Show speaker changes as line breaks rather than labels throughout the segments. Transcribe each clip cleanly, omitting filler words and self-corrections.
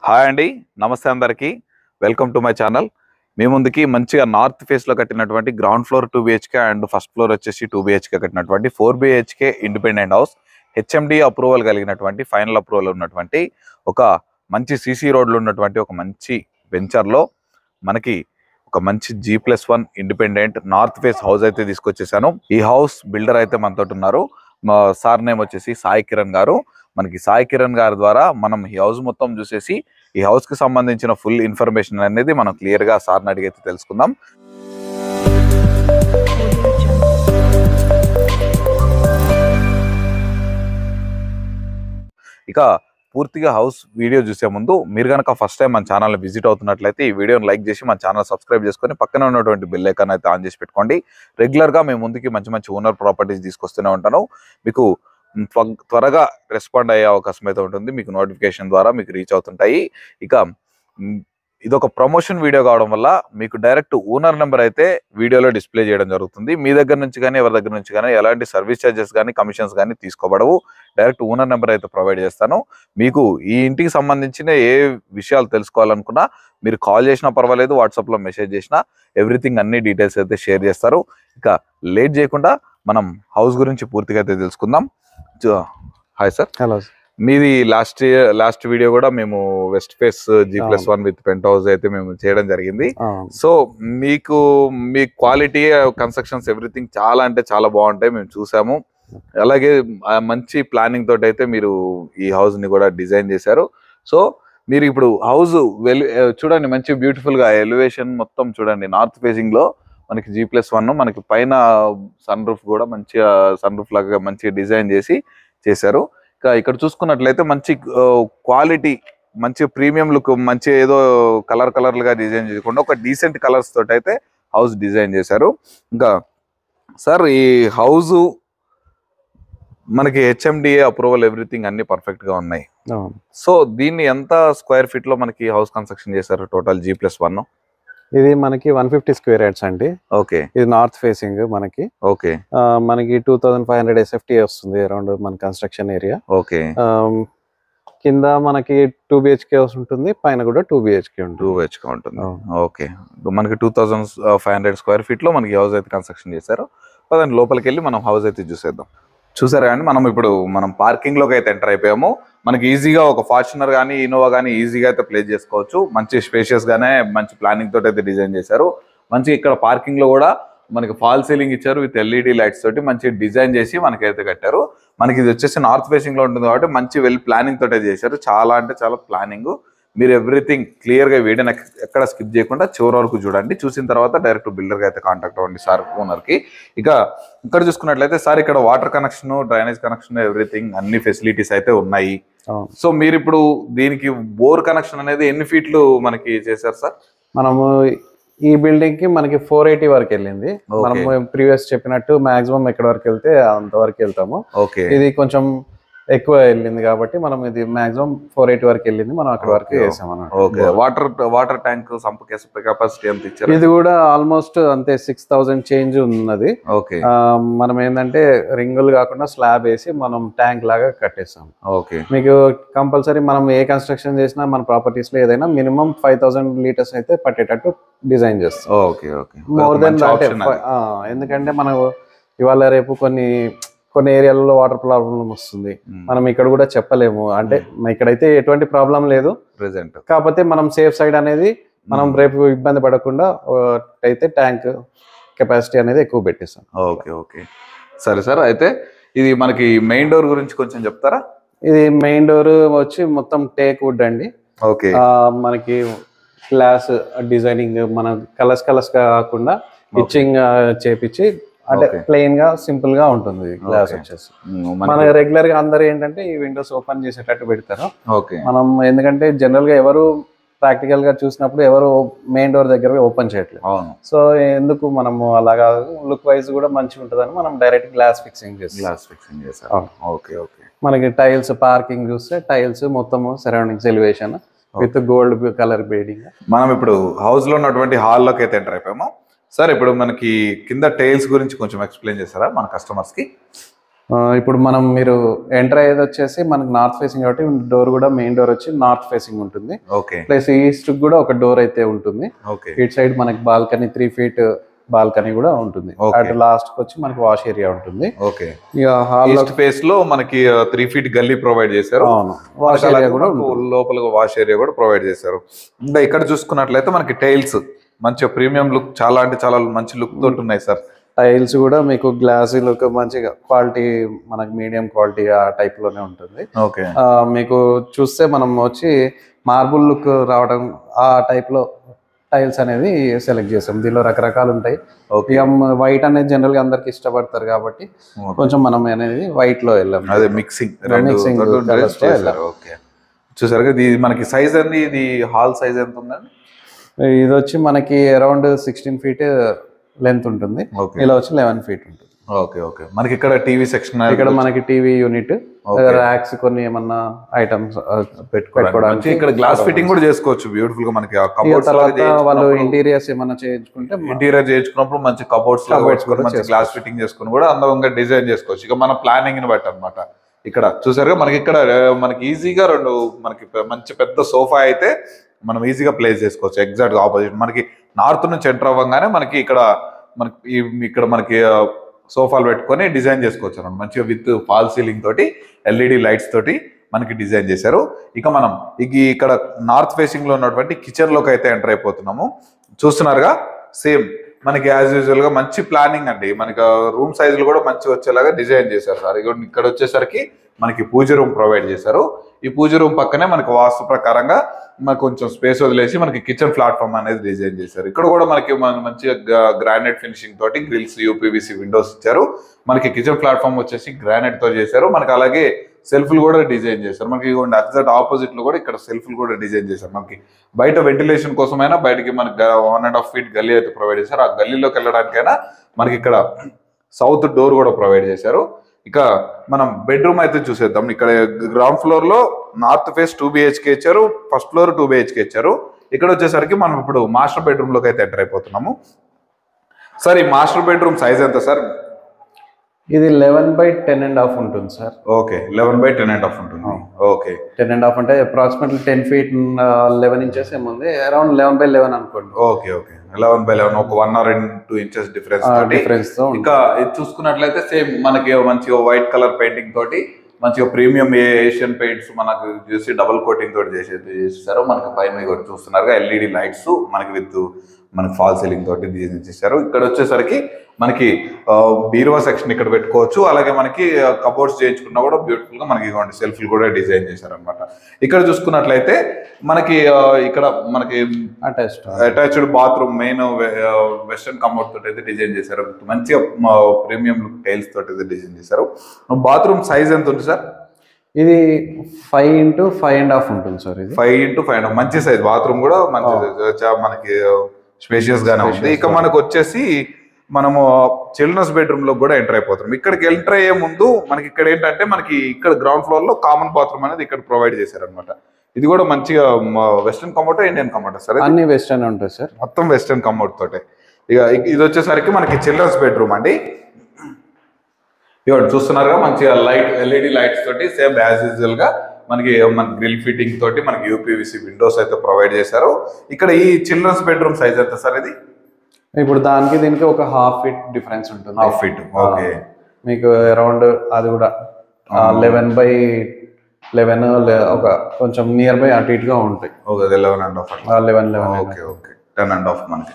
Hi అండి, నమస్తే అందరికీ. Welcome to my channel. మీ ముందుకి మంచిగా నార్త్ ఫేస్లో కట్టినటువంటి ground floor 2 BHK and first floor వచ్చేసి 2 BHK కట్టినటువంటి 4 BHK independent house, HMDA approval కలిగినటువంటి ఫైనల్ అప్రూవల్ ఉన్నటువంటి ఒక మంచి సీసీ రోడ్లు ఉన్నటువంటి ఒక మంచి వెంచర్లో మనకి ఒక మంచి G+1 independent north face house అయితే తీసుకొచ్చేసాను. ఈ హౌస్ బిల్డర్ అయితే మనతో ఉన్నారు. మా సార్ నేమ్ వచ్చేసి సాయి కిరణ్ గారు. మనకి సాయి కిరణ్ గారి ద్వారా మనం ఈ హౌస్ మొత్తం చూసేసి ఈ హౌస్ కి సంబంధించిన ఫుల్ ఇన్ఫర్మేషన్ అనేది మనం క్లియర్ గా సార్ని అడిగైతే తెలుసుకుందాం. ఇక పూర్తిగా హౌస్ వీడియో చూసే ముందు మీరు కనుక ఫస్ట్ టైం మన ఛానల్ని విజిట్ అవుతున్నట్లయితే ఈ వీడియోని లైక్ చేసి మన ఛానల్ సబ్స్క్రైబ్ చేసుకొని పక్కన ఉన్నటువంటి బెల్ ఐకాన్ అయితే ఆన్ చేసి పెట్టుకోండి. రెగ్యులర్గా మేము ముందుకి మంచి మంచి ఓనర్ ప్రాపర్టీస్ తీసుకొస్తూనే ఉంటాను. మీకు త్వరగా రెస్పాండ్ అయ్యే అవకాశం అయితే ఉంటుంది. మీకు నోటిఫికేషన్ ద్వారా మీకు రీచ్ అవుతుంటాయి. ఇక ఇదొక ప్రమోషన్ వీడియో కావడం వల్ల మీకు డైరెక్ట్ ఓనర్ నెంబర్ అయితే వీడియోలో డిస్ప్లే చేయడం జరుగుతుంది. మీ దగ్గర నుంచి కానీ ఎవరి దగ్గర నుంచి కానీ ఎలాంటి సర్వీస్ ఛార్జెస్ కానీ కమిషన్స్ కానీ తీసుకోబడవు. డైరెక్ట్ ఓనర్ నెంబర్ అయితే ప్రొవైడ్ చేస్తాను. మీకు ఈ ఇంటికి సంబంధించిన ఏ విషయాలు తెలుసుకోవాలనుకున్నా మీరు కాల్ చేసినా పర్వాలేదు, వాట్సాప్లో మెసేజ్ చేసినా ఎవ్రీథింగ్ అన్ని డీటెయిల్స్ అయితే షేర్ చేస్తారు. ఇక లేట్ చేయకుండా మనం హౌస్ గురించి పూర్తిగా అయితే తెలుసుకుందాం. Hi sir.
హలో.
మీది లాస్ట్ వీడియో కూడా మేము west face G+1 with penthouse అయితే మేము చేయడం జరిగింది. సో మీకు మీ క్వాలిటీ కన్స్ట్రక్షన్స్ ఎవ్రీథింగ్ చాలా అంటే చాలా బాగుంటాయి, మేము చూసాము. అలాగే మంచి ప్లానింగ్ తోటి అయితే మీరు ఈ హౌస్ ని కూడా డిజైన్ చేశారు. సో మీరు ఇప్పుడు హౌస్ చూడండి, మంచి బ్యూటిఫుల్ గా ఎలివేషన్ మొత్తం చూడండి. నార్త్ ఫేసింగ్ లో మనకి G+1 మనకి పైన సన్ రూఫ్ కూడా మంచిగా సన్ రూఫ్ లాగా మంచిగా డిజైన్ చేశారు. ఇక్కడ చూసుకున్నట్లయితే మంచి క్వాలిటీ, మంచి ప్రీమియం లుక్, మంచి ఏదో కలర్లుగా డిజైన్ చేయకుండా ఒక డీసెంట్ కలర్స్ తోటి అయితే హౌస్ డిజైన్ చేశారు. ఇంకా సార్ ఈ హౌస్ మనకి HMDA అప్రూవల్ ఎవ్రీథింగ్ అన్ని పర్ఫెక్ట్ గా ఉన్నాయి. సో దీన్ని ఎంత స్క్వేర్ ఫీట్ లో మనకి హౌస్ కన్స్ట్రక్షన్ చేశారు టోటల్ G+1?
ఇది మనకి 150 స్క్వేర్ యార్డ్స్ అండి.
ఓకే.
ఇది నార్త్ ఫేసింగ్ మనకి.
ఓకే.
మనకి 2500 SFT వస్తుంది అరౌండ్ మన కన్స్ట్రక్షన్ ఏరియా.
ఓకే.
కింద మనకి 2 BHK హౌస్ ఉంటుంది, పైన కూడా 2 BHK
ఉంటుంది. ఓకే. మనకి 2500 స్క్వేర్ ఫీట్ లో మనకి హౌస్ అయితే కన్స్ట్రక్షన్ చేశారు. దాని లోపలికి వెళ్ళి మనం హౌస్ అయితే చూసేద్దాం. చూసారా కానీ మనం పార్కింగ్ లోకి అయితే ఎంటర్ అయిపోయాము. మనకి ఈజీగా ఒక ఫార్చునర్ కానీ ఇన్నోవా కానీ ఈజీగా అయితే ప్లేస్ చేసుకోవచ్చు. మంచి స్పేషియస్ గానే మంచి ప్లానింగ్ తోటి అయితే డిజైన్ చేశారు. మంచి ఇక్కడ పార్కింగ్ లో కూడా మనకి ఫాల్ సీలింగ్ ఇచ్చారు విత్ LED లైట్స్ తోటి మంచి డిజైన్ చేసి మనకైతే కట్టారు. మనకి ఇది వచ్చేసి నార్త్ ఫేసింగ్ లో ఉంటుంది కాబట్టి మంచి ప్లానింగ్ తోటి చేశారు. చాలా అంటే చాలా ప్లానింగ్. మీరు ఎవ్రీథింగ్ క్లియర్ గా వీడియోని ఎక్కడ స్కిప్ చేయకుండా చివరి వరకు చూడండి. చూసిన తర్వాత డైరెక్ట్ బిల్డర్ గా అయితే కాంటాక్ట్ అవ్వండి సార్ ఓనర్ కి. ఇక ఇక్కడ చూసుకున్నట్లయితే సార్ ఇక్కడ water connection, drainage connection everything అన్ని ఫెసిలిటీస్ అయితే ఉన్నాయి. సో మీరు ఇప్పుడు దీనికి బోర్ కనెక్షన్ అనేది ఎన్ని ఫీట్లు మనకి చేశారు సార్?
మనము ఈ బిల్డింగ్ కి మనకి 480 వరకు వెళ్ళింది. మనం ప్రీవియస్ చెప్పినట్టు మాక్సిమం ఎక్కడ వరకు వెళ్తే అంత వరకు వెళ్తాము.
ఓకే. ఇది
కొంచెం ఎక్కువ వెళ్ళింది కాబట్టి మనం ఇది మాక్సిమం 480 వరకు వెళ్ళింది, మనం అక్కడ వరకు వేసాం అన్నమాట.
Okay. Water tank sump capacity ఎంత ఇచ్చారు?
ఇది కూడా ఆల్మోస్ట్ అంతే 6000 చేంజ్ ఉన్నది.
ఓకే.
మనం ఏంటంటే రింగులు కాకుండా స్లాబ్ వేసి మనం ట్యాంక్ లాగా కట్టేస్తాం.
ఓకే.
మీకు కంపల్సరీ మనం ఏ కన్స్ట్రక్షన్ చేసినా మన ప్రాపర్టీస్ లో ఏదైనా మినిమం 5000 లీటర్స్ అయితే పట్టేటట్టు డిజైన్ చేస్తాం.
ఓకే. ఓకే.
మోర్ దెన్ ఎందుకంటే మనం ఇవాళ రేపు కొన్ని ఏరియాలలో వాటర్ ప్రాబ్లం వస్తుంది, మనం ఇక్కడ కూడా చెప్పలేము. అంటే ఇక్కడైతే ఎటువంటి ప్రాబ్లం లేదు
ప్రెసెంట్,
కాకపోతే మనం సేఫ్ సైడ్ అనేది మనం రేపు ఇబ్బంది పడకుండా అయితే ట్యాంక్ కెపాసిటీ అనేది ఎక్కువ పెట్టేస్తాం.
ఓకే. ఓకే. సరే సార్, అయితే ఇది మనకి మెయిన్ డోర్ గురించి కొంచెం చెప్తారా?
ఇది మెయిన్ డోర్ వచ్చి మొత్తం టేక్ వుడ్ అండి.
ఓకే.
మనకి గ్లాస్ డిజైనింగ్ మన కలర్స్ కాకుండా ఇచ్చింగ్ చేపించి అంటే ప్లెయిన్ గా సింపుల్ గా ఉంటుంది గ్లాస్ వచ్చేసి. మన రెగ్యులర్ గా అందరు ఏంటంటే ఈ విండోస్ ఓపెన్ చేసేటట్టు పెడతారు. మనం ఎందుకంటే జనరల్ గా ఎవరు ప్రాక్టికల్ గా చూసినప్పుడు ఎవరు మెయిన్ డోర్ దగ్గర ఓపెన్ చేయట్లేదు. సో ఎందుకు మనము అలాగా లుక్ వైజ్ కూడా మంచిగా ఉంటుందని మనం డైరెక్ట్ గ్లాస్ ఫిక్సింగ్ చేస్తాం.
ఓకే. ఓకే.
మనకి టైల్స్ పార్కింగ్ చూస్తే టైల్స్ మొత్తం surroundings elevation with gold colour beading.
మనం ఇప్పుడు హౌస్ లో ఉన్నటువంటి హాల్లోకి అయితే ఎంటర్ అయిపోయాము. సార్ ఇప్పుడు మనకి కింద టైల్స్ గురించి కొంచెం ఎక్స్ప్లెయిన్ చేస్తారా మన కస్టమర్స్ కి?
ఇప్పుడు మీరు ఎంటర్ అయ్యేది వచ్చేసి మనకి నార్త్ ఫేసింగ్ కాబట్టి డోర్ కూడా మెయిన్ డోర్ వచ్చి నార్త్ ఫేసింగ్ ఉంటుంది.
ఓకే.
ప్లస్ ఈస్ట్ కూడా ఒక డోర్ అయితే ఉంటుంది.
ఓకే.
ఇటు సైడ్ మనకి బాల్కనీ 3 feet బాల్కనీ కూడా ఉంటుంది. అటు లాస్ట్ కి వచ్చి మనకి వాష్ ఏరియా ఉంటుంది.
ఓకే. ఇక హాల్ స్పేస్ లో మనకి 3 feet గల్లీ ప్రొవైడ్ చేశారు.
అవును, వాష్ ఏరియా కూడా
లోపల వాష్ ఏరియా కూడా ప్రొవైడ్ చేశారు. ఇంకా ఇక్కడ చూసుకున్నట్లయితే మనకి టైల్స్ మంచి ప్రీమియం లుక్, చాలా అంటే చాలా మంచి లుక్ తోటి ఉన్నాయి సార్.
టైల్స్ కూడా మీకు గ్లాసీ లుక్ మంచిగా క్వాలిటీ, మనకి మీడియం క్వాలిటీ ఆ టైప్ లోనే ఉంటుంది.
ఓకే.
మీకు చూస్తే మనం వచ్చి మార్బుల్ లుక్ రావడం ఆ టైప్ లో టైల్స్ అనేది సెలెక్ట్ చేసాం. దీనిలో రకరకాలు ఉంటాయి. వైట్ అనేది జనరల్ గా అందరికి ఇష్టపడతారు కాబట్టి కొంచెం మనం అనేది వైట్ లో వెళ్ళాం.
అదే మిక్సింగ్ చూసారు. ఇది మనకి సైజ్ అండి, ఇది హాల్ సైజ్ ఎంత ఉందండి?
ఇది వచ్చి మనకి అరౌండ్ 16 feet లెంత్ ఉంటుంది. ఇలా వచ్చి 11 feet ఉంటుంది.
ఓకే. ఓకే. మనకి ఇక్కడ టీవీ సెక్షన్,
ఇక్కడ మనకి టీవీ యూనిట్, ర్యాక్స్, కొన్ని ఏమన్నా ఐటమ్స్ పెట్టుకోవడానికి.
ఇక్కడ గ్లాస్ ఫిట్టింగ్ కూడా చేసుకోవచ్చు బ్యూటిఫుల్ గా. మనకి
వాళ్ళు ఇంటీరియర్స్ ఏమన్నా చేయించుకుంటే,
ఇంటీరియర్ చేయించుకున్నప్పుడు మంచి కబోర్డ్స్ మంచి గ్లాస్ ఫిట్టింగ్ చేసుకుని కూడా అందంగా డిజైన్ చేసుకోవచ్చు. ఇక మన ప్లానింగ్ ని బట్టి అనమాట. ఇక్కడ చూసారుగా మనకి ఇక్కడ మనకి ఈజీగా మనకి మంచి పెద్ద సోఫా అయితే మనం ఈజీగా ప్లేస్ చేసుకోవచ్చు. ఎగ్జాక్ట్ గా ఆపోజిట్ మనకి నార్త్ నుంచి ఎంటర్ అవ్వగానే మనకి ఇక్కడ మనకి సోఫాలు పెట్టుకొని డిజైన్ చేసుకోవచ్చు అన్నమాట. మంచిగా విత్ ఫాల్ సీలింగ్ తోటి ఎల్ఈడి లైట్స్ తోటి మనకి డిజైన్ చేశారు. ఇక మనం ఇక్కడ నార్త్ ఫేసింగ్ లో ఉన్నటువంటి కిచెన్ లోకి అయితే ఎంటర్ అయిపోతున్నాము. చూస్తున్నారుగా సేమ్ మనకి యాజ్ యూజువల్ గా మంచి ప్లానింగ్ అండి. మనకి రూమ్ సైజులు కూడా మంచి వచ్చేలాగా డిజైన్ చేశారు సార్. ఇక్కడ వచ్చేసరికి మనకి పూజ రూమ్ ప్రొవైడ్ చేశారు. ఈ పూజ రూమ్ పక్కనే మనకి వాస్తు ప్రకారంగా మనకు కొంచెం స్పేస్ వదిలేసి మనకి కిచెన్ ప్లాట్ఫామ్ అనేది డిజైన్ చేశారు. ఇక్కడ కూడా మనకి మంచిగా గ్రానైట్ ఫినిషింగ్ తోటి గ్రిల్స్, యూపీవీసీ విండోస్ ఇచ్చారు. మనకి కిచెన్ ప్లాట్ఫామ్ వచ్చేసి గ్రానైట్ తో చేశారు. మనకి అలాగే సెల్ఫ్లు కూడా డిజైన్ చేశారు. మనకి ఎగ్జాక్ట్ ఆపోజిట్ లో కూడా ఇక్కడ సెల్ఫ్లు కూడా డిజైన్ చేశారు. మనకి బయట వెంటిలేషన్ కోసమైనా బయటకి మనకి 1.5 feet గల్లీ అయితే ప్రొవైడ్ చేశారు. ఆ గల్లీలోకి వెళ్ళడానికైనా మనకి ఇక్కడ సౌత్ డోర్ కూడా ప్రొవైడ్ చేశారు. ఇక మనం బెడ్రూమ్ అయితే చూసేద్దాం. ఇక్కడ గ్రౌండ్ ఫ్లోర్ లో నార్త్ ఫేస్ 2 BHK ఇచ్చారు, ఫస్ట్ ఫ్లోర్ 2 BHK ఇచ్చారు. ఇక్కడ వచ్చేసరికి మనం ఇప్పుడు మాస్టర్ బెడ్రూమ్ లోకి అయితే ఎంటర్ అయిపోతున్నాము. సార్, ఈ మాస్టర్ బెడ్రూమ్ సైజ్ ఎంత సార్?
ఇది 11/10.5 ఉంటుంది సార్.
ఓకే, 11/10.5 ఉంటుంది. ఓకే,
10.5 అంటే అప్రాక్సిమేట్లీ 10 feet 11 inches ఏముంది, అరౌండ్ 11/11 అనుకోండి.
ఓకే. ఓకే, 11/11, ఒక 1 or 2 inches డిఫరెన్స్ తో. ఇంకా ఇది చూసుకున్నట్లయితే సేమ్ మనకి మంచిగా వైట్ కలర్ పెయింటింగ్ తోటి మంచిగా ప్రీమియం ఏషియన్ పెయింట్స్ మనకు చూసి డబుల్ కోటింగ్ తోటి చేసేసారు. మనకి పైన కూడా చూస్తున్నారుగా ఎల్ఈడి లైట్స్ మనకి విత్ మనకి ఫాల్ సీలింగ్ తోటి డిజైన్ చేశారు. ఇక్కడ వచ్చేసరికి మనకి బీరువా సెక్షన్ ఇక్కడ పెట్టుకోవచ్చు. అలాగే మనకి కబోర్డ్స్ చేయించుకున్నా కూడా బ్యూటిఫుల్ గా మనకి సెల్ఫ్లు కూడా డిజైన్ చేశారు అనమాట. ఇక్కడ చూసుకున్నట్లయితే మనకి ఇక్కడ మనకి attached bathroom, main western commode తోటి అయితే డిజైన్ చేశారు. మంచిగా ప్రీమియం లుక్ టైల్స్ తోటి అయితే డిజైన్ చేశారు. బాత్రూమ్ సైజ్ ఎంత ఉంది సార్?
ఇది 5 x 5.5 ఉంటుంది సార్. ఇది
5 x 5.5 మంచి సైజ్. బాత్రూమ్ కూడా మంచి మనకి స్పేషియస్ గానే ఉంది. ఇక మనకు వచ్చేసి మనము చిల్డ్రన్స్ బెడ్రూమ్ లో కూడా ఎంటర్ అయిపోతాం. ఇక్కడికి ఎంటర్ అయ్యే ముందు మనకి ఇక్కడ ఏంటంటే మనకి ఇక్కడ గ్రౌండ్ ఫ్లోర్ లో కామన్ బాత్రూమ్ అనేది ఇక్కడ ప్రొవైడ్ చేశారనమాట. ఇది కూడా మంచిగా western commode, Indian commode sir?
అన్ని వెస్టర్న్ ఉంటాయి సార్,
మొత్తం వెస్టర్న్ కమోడ్ తోటే. ఇక ఇది వచ్చేసరికి మనకి చిల్డ్రన్స్ బెడ్రూమ్ అండి. ఇవ్వండి చూస్తున్నారుగా మంచిగా లైట్ ఎల్ఈడి లైట్స్ తోటి సేమ్ యాజ్ యూజువల్ గా మనకి గ్రిల్ ఫిట్టింగ్ తోటి మనకి యూపీవీసీ విండోస్ అయితే ప్రొవైడ్ చేశారు. ఇక్కడ ఈ చిల్డ్రన్స్ బెడ్రూమ్ సైజ్ ఎంత సార్? ఇది
ఇప్పుడు దీనికి ఒక 1/2 feet డిఫరెన్స్ ఉంటుంది.
1/2 feet. ఓకే,
మీకు అరౌండ్ అది కూడా 11/11 ఒక కొంచెం నియర్ బై అటు ఇటుగా ఉంటాయి. 11.
ఓకే. ఓకే, 10.5 మనకి.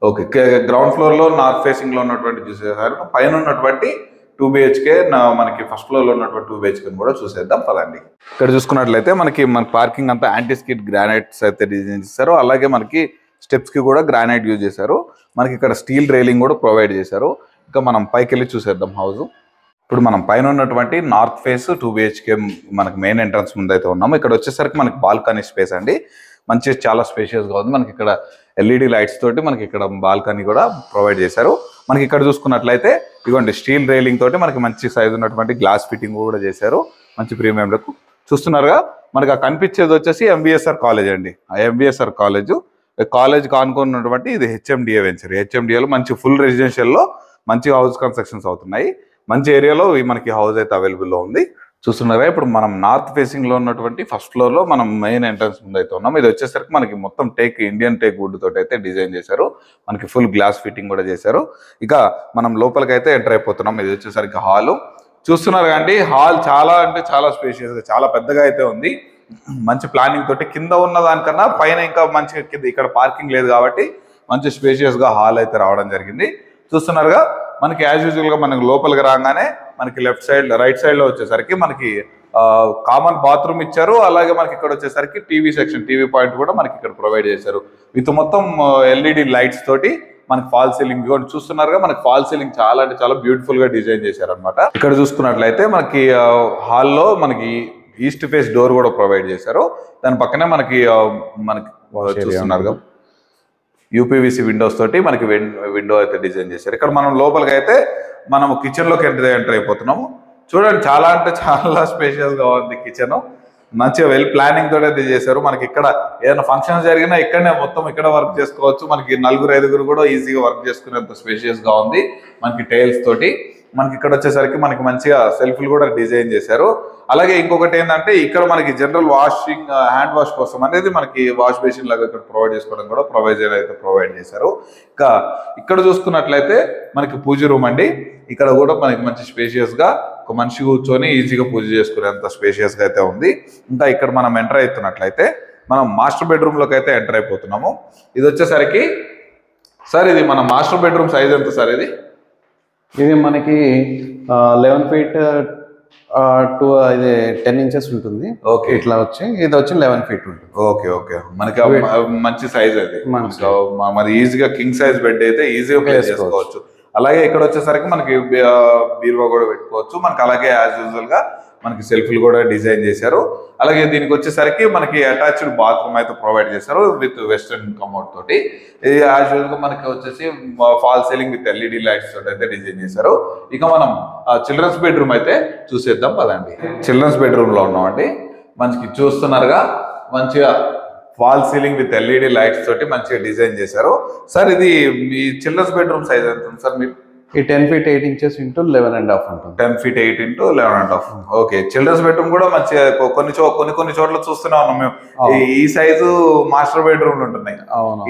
ఓకే, గ్రౌండ్ ఫ్లోర్ లో నార్త్ ఫేసింగ్ లో ఉన్నటువంటి చూసేసారు. పైన ఉన్నటువంటి 2 BHK మనకి ఫస్ట్ ఫ్లోర్ లో ఉన్నటువంటి 2 BHK కూడా చూసేద్దాం పదండి. ఇక్కడ చూసుకున్నట్లయితే మనకి పార్కింగ్ అంతా యాంటీ స్కిడ్ గ్రానైట్స్ అయితే డిజైన్ చేశారు. అలాగే మనకి స్టెప్స్ కి కూడా గ్రానైట్ యూజ్ చేశారు. మనకి ఇక్కడ స్టీల్ రైలింగ్ కూడా ప్రొవైడ్ చేశారు. ఇంకా మనం పైకి వెళ్ళి చూసేద్దాం హౌస్. ఇప్పుడు మనం పైన ఉన్నటువంటి నార్త్ ఫేస్ 2 BHK మనకి మెయిన్ ఎంట్రన్స్ ముందు అయితే ఉన్నాము. ఇక్కడ వచ్చేసరికి మనకి బాల్కనీ స్పేస్ అండి. మంచి చాలా స్పేషియస్ గా ఉంది. మనకి ఇక్కడ ఎల్ఈడి లైట్స్ తోటి మనకి ఇక్కడ బాల్కనీ కూడా ప్రొవైడ్ చేశారు. మనకి ఇక్కడ చూసుకున్నట్లయితే ఇదిగోండి స్టీల్ రైలింగ్ తోటి మనకి మంచి సైజ్ ఉన్నటువంటి గ్లాస్ ఫిట్టింగ్ కూడా చేశారు. మంచి ప్రీమియం లకు చూస్తున్నారుగా. మనకి ఆ కనిపించేది వచ్చేసి MBSR కాలేజ్ అండి. ఆ MBSR కాలేజ్ కానుకున్నటువంటి ఇది HMDA వెంచర్. HMDAలో మంచి ఫుల్ రెసిడెన్షియల్లో మంచి హౌస్ కన్స్ట్రక్షన్స్ అవుతున్నాయి. మంచి ఏరియాలో మనకి హౌస్ అయితే అవైలబుల్ లో ఉంది. చూస్తున్నారా, ఇప్పుడు మనం నార్త్ ఫేసింగ్ లో ఉన్నటువంటి ఫస్ట్ ఫ్లోర్ లో మనం మెయిన్ ఎంట్రన్స్ ముందు అయితే ఉన్నాం. ఇది వచ్చేసరికి మనకి మొత్తం ఇండియన్ టేక్ వుడ్ తోటి అయితే డిజైన్ చేశారు. మనకి ఫుల్ గ్లాస్ ఫిట్టింగ్ కూడా చేశారు. ఇక మనం లోపలికి అయితే ఎంటర్ అయిపోతున్నాం. ఇది వచ్చేసరికి హాల్. చూస్తున్నారు కండి, హాల్ చాలా అంటే చాలా స్పేషియస్ గా చాలా పెద్దగా అయితే ఉంది. మంచి ప్లానింగ్ తోటి కింద ఉన్న దానికన్నా పైన ఇంకా మంచిగా కింద ఇక్కడ పార్కింగ్ లేదు కాబట్టి మంచి స్పేషియస్ గా హాల్ అయితే రావడం జరిగింది. చూస్తున్నారుగా, మనకి యాజ్ యూజువల్ గా మనకి లోపలికి రాగానే మనకి లెఫ్ట్ సైడ్ రైట్ సైడ్ లో వచ్చేసరికి మనకి కామన్ బాత్రూమ్ ఇచ్చారు. అలాగే మనకి ఇక్కడ వచ్చేసరికి టీవీ సెక్షన్, టీవీ పాయింట్ కూడా మనకి ఇక్కడ ప్రొవైడ్ చేశారు. విత్ మొత్తం ఎల్ఈడి లైట్స్ తోటి మనకి ఫాల్ సీలింగ్ కూడా చూస్తున్నారుగా. మనకి ఫాల్ సీలింగ్ చాలా అంటే చాలా బ్యూటిఫుల్ గా డిజైన్ చేశారు అనమాట. ఇక్కడ చూసుకున్నట్లయితే మనకి హాల్లో మనకి ఈస్ట్ ఫేస్ డోర్ కూడా ప్రొవైడ్ చేశారు. దాని పక్కనే మనకి చూస్తున్నారుగా యూపీవీసీ విండోస్ తోటి మనకి విండో అయితే డిజైన్ చేశారు. ఇక్కడ మనం లోపలికి అయితే మనం కిచెన్ లోకి ఎంటర్ అయిపోతున్నాము. చూడండి, చాలా అంటే చాలా స్పేషియస్ గా ఉంది కిచెన్. మంచిగా వెల్ ప్లానింగ్ తోటి అయితే చేశారు. మనకి ఇక్కడ ఏదైనా ఫంక్షన్స్ జరిగినా ఇక్కడనే మొత్తం ఇక్కడ వర్క్ చేసుకోవచ్చు. మనకి 4-5 కూడా ఈజీగా వర్క్ చేసుకునేంత స్పేషియస్ గా ఉంది. మనకి టైల్స్ తోటి మనకి ఇక్కడ వచ్చేసరికి మనకి మంచిగా సెల్ఫ్లు కూడా డిజైన్ చేశారు. అలాగే ఇంకొకటి ఏంటంటే ఇక్కడ మనకి జనరల్ వాషింగ్ హ్యాండ్ వాష్ కోసం అనేది మనకి వాష్ బేసిన్ లాగా ఇక్కడ ప్రొవైడ్ చేసుకోవడం కూడా ప్రొవైజర్ అయితే ప్రొవైడ్ చేశారు. ఇంకా ఇక్కడ చూసుకున్నట్లయితే మనకి పూజ రూమ్ అండి. ఇక్కడ కూడా మనకి మంచి స్పేషియస్ గా ఒక మనిషి కూర్చొని ఈజీగా పూజ చేసుకునేంత స్పేషియస్ గా అయితే ఉంది. ఇంకా ఇక్కడ మనం ఎంటర్ అవుతున్నట్లయితే మనం మాస్టర్ బెడ్రూమ్ లోకి అయితే ఎంటర్ అయిపోతున్నాము. ఇది వచ్చేసరికి సార్, ఇది మన మాస్టర్ బెడ్రూమ్ సైజ్ ఎంత సార్?
ఇది మనకి 11 feet టు ఇది 10 inches ఉంటుంది.
ఓకే,
ఇట్లా వచ్చి ఇది వచ్చి 11 feet ఉంటుంది.
ఓకే ఓకే, మనకి మంచి సైజ్ అది. మరి ఈజీగా కింగ్ సైజ్ బెడ్ అయితే ఈజీగా ప్లేస్ చేసుకోవచ్చు. అలాగే ఇక్కడ వచ్చేసరికి మనకి బీరువా కూడా పెట్టుకోవచ్చు. మనకి అలాగే యాజ్ యూజువల్ గా మనకి సెల్ఫ్లు కూడా డిజైన్ చేశారు. అలాగే దీనికి వచ్చేసరికి మనకి అటాచ్డ్ బాత్రూమ్ అయితే ప్రొవైడ్ చేశారు విత్ వెస్టర్న్ కమోడ్ తోటి. ఇది యాజ్ యూజువల్ గా మనకి వచ్చేసి fall ceiling with LED lights తోటి అయితే డిజైన్ చేశారు. ఇక మనం చిల్డ్రన్స్ బెడ్రూమ్ అయితే చూసేద్దాం పదండి. చిల్డ్రన్స్ బెడ్రూమ్ లో ఉన్నామండి. మనకి చూస్తున్నారుగా, మంచిగా fall ceiling with LED lights తోటి మంచిగా డిజైన్ చేశారు. సార్, ఇది మీ చిల్డ్రన్స్ బెడ్రూమ్ సైజ్ ఎంత ఉంది సార్? మీరు
ఈ 10 feet 8 inches into 11.5 ఉంటుంది.
10 feet 8 into 11.5. Okay, childrens bedroom కూడా మంచిగా కొన్ని చోట్ల చూస్తూనే ఉన్నాం మేము. ఈ సైజు మాస్టర్ బెడ్రూమ్ ఉంటున్నాయి.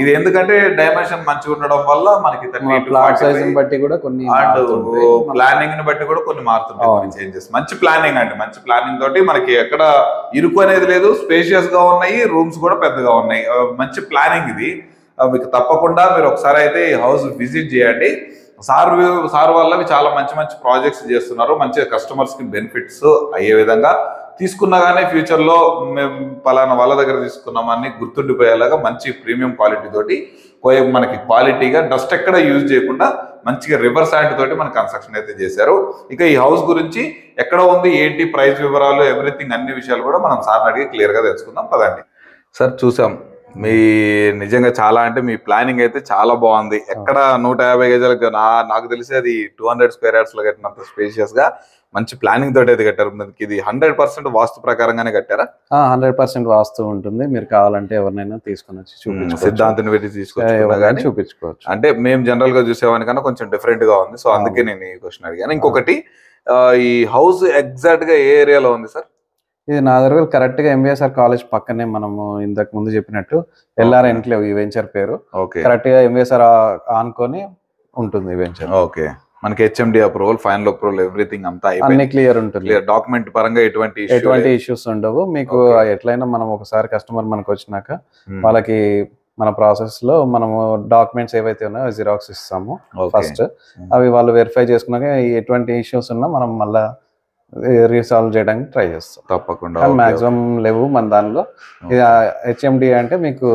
ఇది ఎందుకంటే డైమెన్షన్ మంచిగా ఉండడం వల్ల మనకి
బట్టి కూడా కొన్ని
ప్లానింగ్ ని బట్టి కూడా కొన్ని మారుతుంటాయి చేంజెస్. మంచి ప్లానింగ్ అండి, మంచి ప్లానింగ్ తోటి మనకి ఎక్కడ ఇరుకు అనేది లేదు. స్పేషియస్ గా ఉన్నాయి, రూమ్స్ కూడా పెద్దగా ఉన్నాయి. మంచి ప్లానింగ్ ఇది. మీకు తప్పకుండా మీరు ఒకసారి అయితే ఈ హౌస్ విజిట్ చేయండి. సార్ వాళ్ళవి చాలా మంచి మంచి ప్రాజెక్ట్స్ చేస్తున్నారు. మంచిగా కస్టమర్స్ కి బెనిఫిట్స్ అయ్యే విధంగా తీసుకున్నా కానీ ఫ్యూచర్ లో మేము పలానా వాళ్ళ దగ్గర తీసుకున్నామని గుర్తుండిపోయేలాగా మంచి ప్రీమియం క్వాలిటీ తోటి మనకి క్వాలిటీగా డస్ట్ ఎక్కడ యూజ్ చేయకుండా మంచిగా రివర్స్ హ్యాండ్ తోటి మన కన్స్ట్రక్షన్ అయితే చేశారు. ఇక ఈ హౌస్ గురించి ఎక్కడ ఉంది, ఏంటి, ప్రైస్ వివరాలు, ఎవ్రీథింగ్ అన్ని విషయాలు కూడా మనం సార్ అడిగి క్లియర్ గా తెలుసుకుందాం పదండి. సార్, చూసాం మీ నిజంగా చాలా అంటే మీ ప్లానింగ్ అయితే చాలా బాగుంది. ఎక్కడ 150 గజాలకు నాకు తెలిసి అది 200 square yards లో కట్టినంత స్పేషియస్ గా మంచి ప్లానింగ్ తోటి అయితే కట్టారు. ఇది 100% వాస్తు ప్రకారంగానే కట్టారా?
100% వాస్తు ఉంటుంది. మీరు కావాలంటే ఎవరినైనా తీసుకుని వచ్చి
సిద్ధాంతిని పెట్టి తీసుకొచ్చి
చూపించుకోవచ్చు.
అంటే మేము జనరల్ గా చూసేవానికన్నా కొంచెం డిఫరెంట్ గా ఉంది. సో అందుకే నేను ఈ క్వశ్చన్ అడిగాను. ఇంకొకటి, ఈ హౌస్ ఎగ్జాక్ట్ గా ఏ ఏరియాలో ఉంది సార్?
ఇది నాగర్కర్నూల్ కరెక్ట్ గా ఎంబీఎస్ఆర్ కాలేజ్ పక్కనే. మనము ఇంతకు ముందు చెప్పినట్టు ఎల్ఆర్ ఎన్క్లేవ్ ఈ వెంచర్ పేరు. కరెక్ట్ గా ఎంబీఎస్ఆర్ ఆనుకొని ఉంటుంది వెంచర్.
ఓకే, మనకి HMD approval, final approval, everything అంతా
అన్ని క్లియర్ ఉంటుంది.
డాక్యుమెంట్ పరంగా ఎటువంటి
ఇష్యూస్ ఉండవు. మీకు ఎట్లయినా మనం ఒకసారి కస్టమర్ మనకు వచ్చినాక వాళ్ళకి మన ప్రాసెస్ లో మనము డాక్యుమెంట్స్ ఏవైతే ఉన్నాయో జిరాక్స్ ఇస్తాము ఫస్ట్. అవి వాళ్ళు వెరిఫై చేసుకున్నాక ఎటువంటి ఇష్యూస్ ఉన్నా మనం మళ్ళా రీసాల్వ్ చేయడానికి ట్రై చేస్తాం.
తప్పకుండా,
మాక్సిమం లేవు మన దానిలో. హెచ్ఎండి అంటే మీకు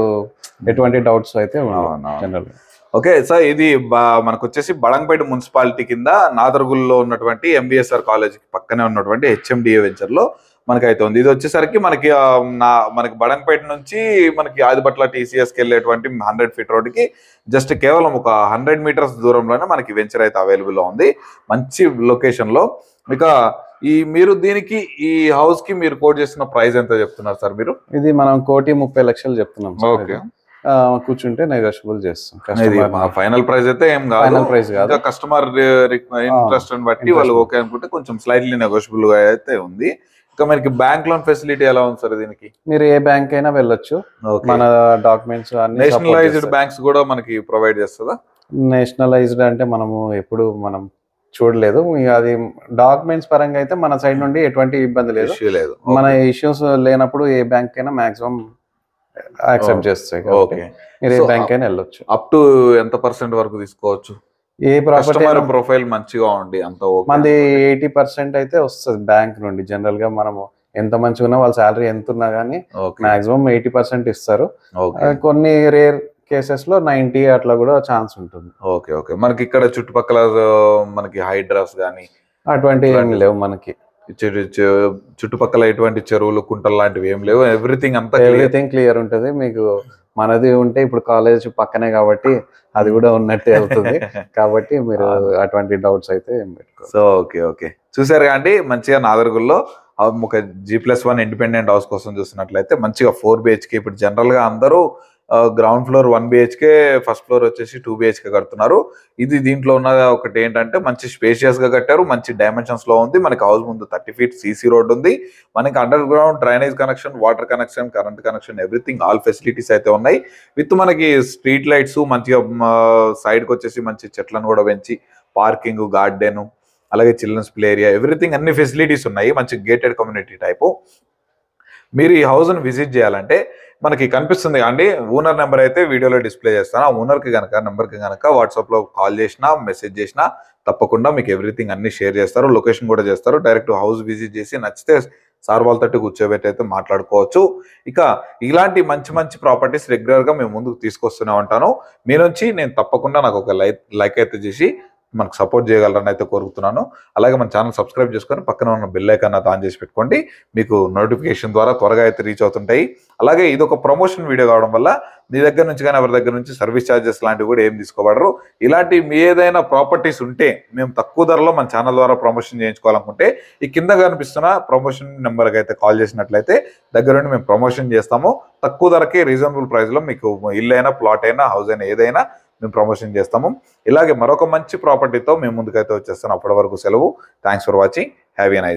ఎటువంటి డౌట్స్ అయితే జనరల్.
ఓకే సార్, ఇది మనకు వచ్చేసి బడంగపేట మున్సిపాలిటీ కింద నాదర్గుల్లో ఉన్నటువంటి ఎంబీఎస్ఆర్ కాలేజ్ పక్కనే ఉన్నటువంటి హెచ్ఎండిఏ వెంచర్ లో మనకైతే ఉంది. ఇది వచ్చేసరికి మనకి బడంగపేట నుంచి మనకి ఆదిపట్ల టీసీఎస్కి వెళ్ళేటువంటి 100 feet రోడ్డుకి జస్ట్ కేవలం ఒక 100 meters దూరంలోనే మనకి వెంచర్ అయితే అవైలబుల్ ఉంది. మంచి లొకేషన్ లో. ఇక మీరు దీనికి ఈ హౌస్ కి మీరు కోట్ చేసిన ప్రైస్ ఎంత చెప్తున్నారు సార్ మీరు?
ఇది మనం 1,30,00,000 చెప్తున్నాం.
ఓకే,
కూర్చుంటే నెగోషియబుల్ చేస్తాం.
ఇది ఫైనల్ ప్రైస్ అయితే ఏం కాదు,
ఫైనల్ ప్రైస్ కాదు,
కస్టమర్ ఇంట్రెస్ట్ బట్టి వాళ్ళు ఓకే అనుకుంటే కొంచెం స్లైట్లీ నెగోషియబుల్ గా అయితే ఉంది. ఇంకా మనకి బ్యాంక్ లోన్ ఫెసిలిటీ ఎలా ఉంది సార్ దీనికి?
మీరు ఏ బ్యాంక్ అయినా వెళ్ళొచ్చు, మన డాక్యుమెంట్స్ అన్ని.
నేషనలైజ్డ్ బ్యాంక్స్ కూడా మనకి ప్రొవైడ్ చేస్తుందా?
నేషనలైజ్డ్ అంటే మనము ఎప్పుడు మనం చూడలేదు, అది డాక్యుమెంట్స్ పరంగా అయితే మన సైడ్ నుండి ఎటువంటి ఇబ్బంది లేదు. మన ఇష్యూస్ లేనప్పుడు ఏ బ్యాంక్ అయినా మాక్సిమం యాక్సెప్ట్ చేస్తాయి. మీరు ఏ బ్యాంక్ అయినా వెళ్ళొచ్చు.
అప్ టు ఎంత % వరకు తీసుకోవచ్చు?
ఏ ప్రాపర్టీ
ప్రొఫైల్ మంచిగా ఉండి అంత
మనది 80% అయితే వస్తుంది బ్యాంక్ నుండి. జనరల్ గా మనము ఎంత మంచిగా ఉన్నా వాళ్ళ శాలరీ ఎంత ఉన్నా కానీ మాక్సిమం 80% ఇస్తారు. కొన్ని రేర్ కేసెస్ లో 90 అట్లా కూడా ఛాన్స్ ఉంటుంది.
Okay okay. మనకి ఇక్కడ చుట్టుపక్కల మనకి హైడ్రాస్ గానీ
అటువంటి ఏమి లేవు మనకి.
చుట్టుపక్కల ఎటువంటి చెరువులు కుంటలు లాంటివి ఏం లేవు, ఎవ్రీథింగ్ క్లియర్
ఉంటుంది మీకు. మనది ఉంటే ఇప్పుడు కాలేజ్ పక్కనే కాబట్టి అది కూడా ఉన్నట్టే అవుతుంది కాబట్టి మీరు అటువంటి డౌట్స్ అయితే ఏం పెట్టుకోరు.
So okay okay. చూసారు కానీ మంచిగా నాదర్గుల్లో ఒక G+1 ఇండిపెండెంట్ హౌస్ కోసం చూసినట్లయితే మంచిగా 4 BHK. ఇప్పుడు జనరల్ గా అందరూ ground floor 1 BHK, first floor వచ్చేసి 2 BHK కడుతున్నారు. ఇది దీంట్లో ఉన్న ఒకటి ఏంటంటే మంచి స్పేషియస్ గా కట్టారు, మంచి డైమెన్షన్స్ లో ఉంది. మనకి హౌస్ ముందు 30 feet CC రోడ్ ఉంది. మనకి under ground drainage connection, water connection, current connection, everything all facilities అయితే ఉన్నాయి. విత్ మనకి స్ట్రీట్ లైట్స్, మంచిగా సైడ్ కి వచ్చేసి మంచి చెట్లను కూడా పెంచి పార్కింగ్, గార్డెన్, అలాగే చిల్డ్రన్స్ ప్లే ఏరియా, ఎవ్రీథింగ్ అన్ని ఫెసిలిటీస్ ఉన్నాయి. మంచి గేటెడ్ కమ్యూనిటీ టైపు. మీరు ఈ హౌస్ను విజిట్ చేయాలంటే మనకి కనిపిస్తుంది అండి, ఓనర్ నెంబర్ అయితే వీడియోలో డిస్ప్లే చేస్తాను. ఆ ఓనర్కి నెంబర్కి కనుక వాట్సాప్లో కాల్ చేసినా మెసేజ్ చేసినా తప్పకుండా మీకు ఎవ్రీథింగ్ అన్ని షేర్ చేస్తారు, లొకేషన్ కూడా చేస్తారు. డైరెక్ట్ హౌస్ విజిట్ చేసి నచ్చితే సార్ వాళ్ళతో కూర్చోబెట్టి అయితే మాట్లాడుకోవచ్చు. ఇక ఇలాంటి మంచి మంచి ప్రాపర్టీస్ రెగ్యులర్గా మేము ముందుకు తీసుకొస్తూనే ఉంటాను. మీ నుంచి నేను తప్పకుండా నాకు ఒక లైక్ అయితే చేసి మనకు సపోర్ట్ చేయగలరని అయితే కోరుతున్నాను. అలాగే మన ఛానల్ సబ్స్క్రైబ్ చేసుకొని పక్కన ఉన్న బెల్ ఐకాన్ ఆన్ చేసి పెట్టుకోండి, మీకు నోటిఫికేషన్ ద్వారా త్వరగా అయితే రీచ్ అవుతుంటాయి. అలాగే ఇది ఒక ప్రమోషన్ వీడియో కావడం వల్ల మీ దగ్గర నుంచి కానీ ఎవరి దగ్గర నుంచి సర్వీస్ ఛార్జెస్ లాంటివి కూడా ఏం తీసుకోబడరు. ఇలాంటి మీ ఏదైనా ప్రాపర్టీస్ ఉంటే మేము తక్కువ ధరలో మన ఛానల్ ద్వారా ప్రమోషన్ చేయించుకోవాలనుకుంటే ఈ కింద కనిపిస్తున్న ప్రమోషన్ నెంబర్కి అయితే కాల్ చేసినట్లయితే దగ్గరుండి మేము ప్రమోషన్ చేస్తాము. తక్కువ ధరకే రీజనబుల్ ప్రైస్లో మీకు ఇల్లు అయినా, ప్లాట్ అయినా, హౌస్ అయినా ఏదైనా మేము ప్రమోషన్ చేస్తాము. ఇలాగే మరొక మంచి ప్రాపర్టీతో మేము ముందుకైతే వచ్చేస్తాను. అప్పటి వరకు సెలవు. Thanks for watching. Have a nice day.